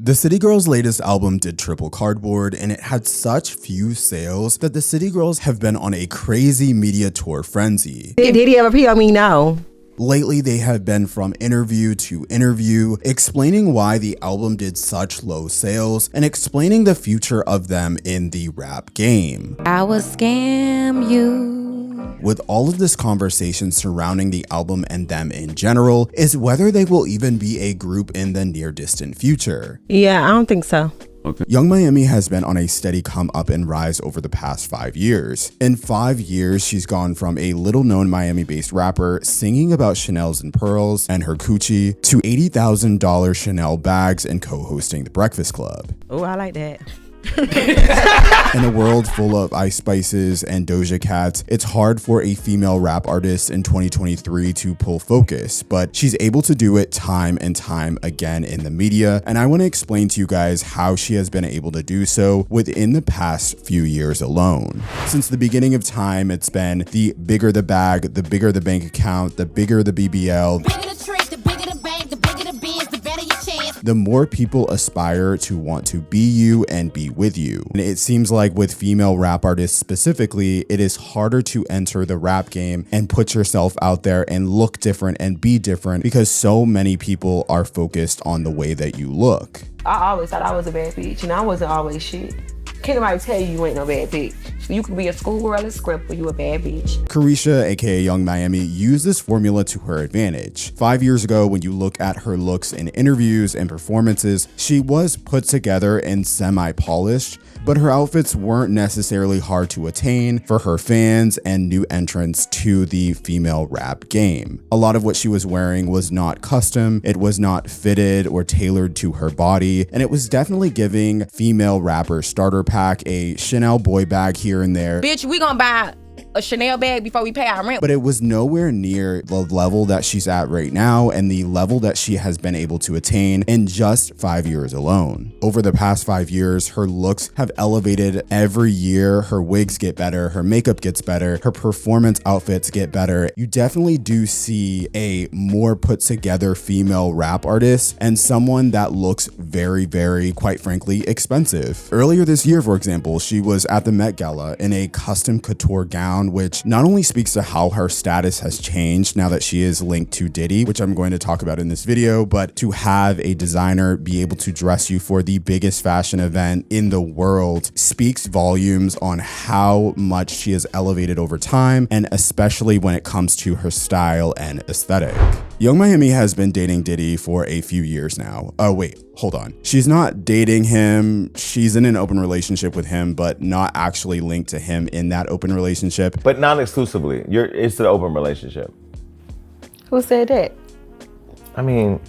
The City Girls' latest album did triple cardboard, and it had such few sales that the City Girls have been on a crazy media tour frenzy. Did he ever pee on me? No. Lately, they have been from interview to interview, explaining why the album did such low sales and explaining the future of them in the rap game. I will scam you. With all of this conversation surrounding the album and them in general, is whether they will even be a group in the near distant future. Yeah, I don't think so. Okay. Young Miami has been on a steady come up and rise over the past 5 years. In 5 years, she's gone from a little known Miami-based rapper singing about Chanel's and pearls and her coochie to $80,000 Chanel bags and co-hosting The Breakfast Club. Oh, I like that. In a world full of Ice Spices and Doja Cats, it's hard for a female rap artist in 2023 to pull focus, but she's able to do it time and time again in the media, and I want to explain to you guys how she has been able to do so within the past few years alone. Since the beginning of time, it's been the bigger the bag, the bigger the bank account, the bigger the BBL. The more people aspire to want to be you and be with you. And it seems like with female rap artists specifically, it is harder to enter the rap game and put yourself out there and look different and be different because so many people are focused on the way that you look. I always thought I was a bad bitch, and I wasn't always shit. Can't nobody tell you ain't no bad bitch. You could be a schoolgirl at script, but you a bad bitch. Carisha, aka Young Miami, used this formula to her advantage. 5 years ago, when you look at her looks in interviews and performances, she was put together and semi-polished, but her outfits weren't necessarily hard to attain for her fans and new entrants to the female rap game. A lot of what she was wearing was not custom, it was not fitted or tailored to her body, and it was definitely giving female rapper starter pack, a Chanel boy bag here and there. Bitch, we gonna buy a Chanel bag before we pay our rent. But it was nowhere near the level that she's at right now and the level that she has been able to attain in just 5 years alone. Over the past 5 years, her looks have elevated every year. Her wigs get better, her makeup gets better, her performance outfits get better. You definitely do see a more put together female rap artist and someone that looks very, very, quite frankly, expensive. Earlier this year, for example, she was at the Met Gala in a custom couture gown, which not only speaks to how her status has changed now that she is linked to Diddy, which I'm going to talk about in this video, but to have a designer be able to dress you for the biggest fashion event in the world speaks volumes on how much she has elevated over time, and especially when it comes to her style and aesthetic. Young Miami has been dating Diddy for a few years now. Oh wait, hold on. She's not dating him. She's in an open relationship with him, but not actually linked to him in that open relationship. But non-exclusively. It's an open relationship. Who said that? I mean,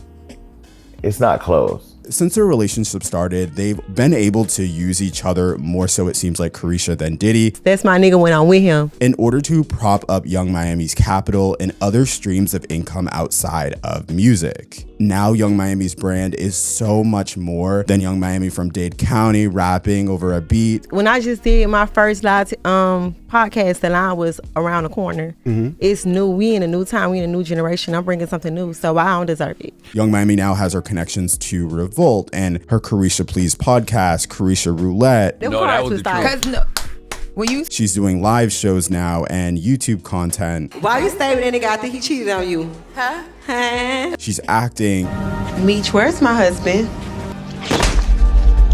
it's not closed. Since their relationship started, they've been able to use each other more so, it seems like, Carisha than Diddy. That's my nigga when I'm with him. In order to prop up Young Miami's capital and other streams of income outside of music. Now Young Miami's brand is so much more than Young Miami from Dade County rapping over a beat. When I just did my first live podcast, the line was around the corner. It's new. We in a new time. We in a new generation. I'm bringing something new, so I don't deserve it. Young Miami now has her connections to Revolt and her Carisha Please podcast, Carisha Roulette. No, that was the truth. She's doing live shows now and YouTube content. Why you stay with that nigga? I think he cheated on you. Huh? She's acting. Meech, where's my husband?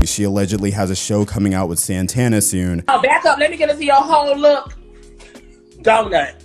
She allegedly has a show coming out with Santana soon. Oh, back up. Let me get into your whole look. Donut.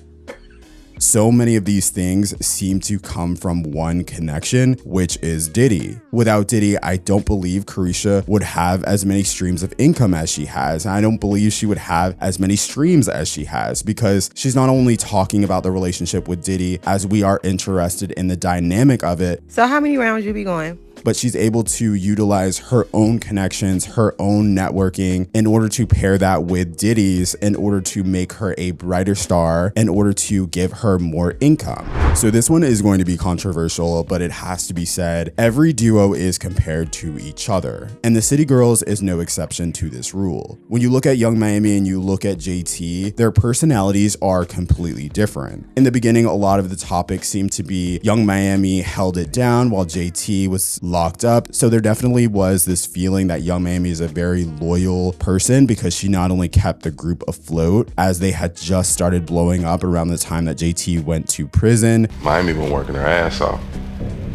So many of these things seem to come from one connection, which is Diddy. Without Diddy, I don't believe Carisha would have as many streams of income as she has. I don't believe she would have as many streams as she has because she's not only talking about the relationship with Diddy as we are interested in the dynamic of it. So how many rounds you be going? But she's able to utilize her own connections, her own networking in order to pair that with Diddy's in order to make her a brighter star, in order to give her more income. So this one is going to be controversial, but it has to be said. Every duo is compared to each other, and the City Girls is no exception to this rule. When you look at Young Miami and you look at JT, their personalities are completely different. In the beginning, a lot of the topics seemed to be Young Miami held it down while JT was locked up. So there definitely was this feeling that Young Miami is a very loyal person because she not only kept the group afloat as they had just started blowing up around the time that JT went to prison. Miami been working her ass off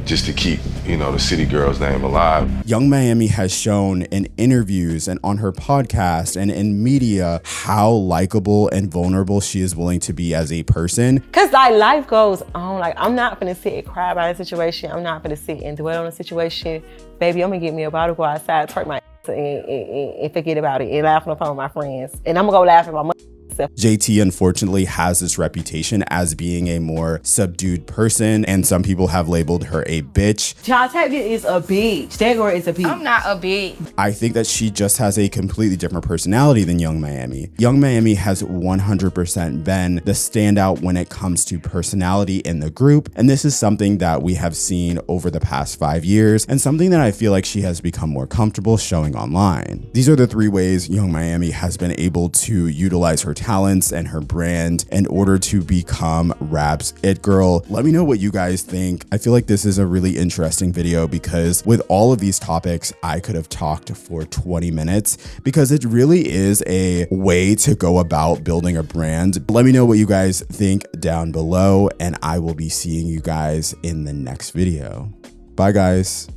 just to keep, the city girl's name alive. Young Miami has shown in interviews and on her podcast and in media how likable and vulnerable she is willing to be as a person. Cause like life goes on. Like I'm not gonna sit and cry about a situation. I'm not gonna sit and dwell on a situation. Baby, I'm gonna get me a bottle, go outside, twerk my and forget about it and laugh on the phone with my friends. And I'm gonna go laugh at my JT unfortunately has this reputation as being a more subdued person, and some people have labeled her a bitch. Tavia is a bitch. That girl is a bitch. I'm not a bitch. I think that she just has a completely different personality than Young Miami. Young Miami has 100% been the standout when it comes to personality in the group, and this is something that we have seen over the past 5 years, and something that I feel like she has become more comfortable showing online. These are the 3 ways Young Miami has been able to utilize her talents and her brand in order to become rap's it girl. Let me know what you guys think. I feel like this is a really interesting video because with all of these topics, I could have talked for 20 minutes because it really is a way to go about building a brand. Let me know what you guys think down below, and I will be seeing you guys in the next video. Bye, guys.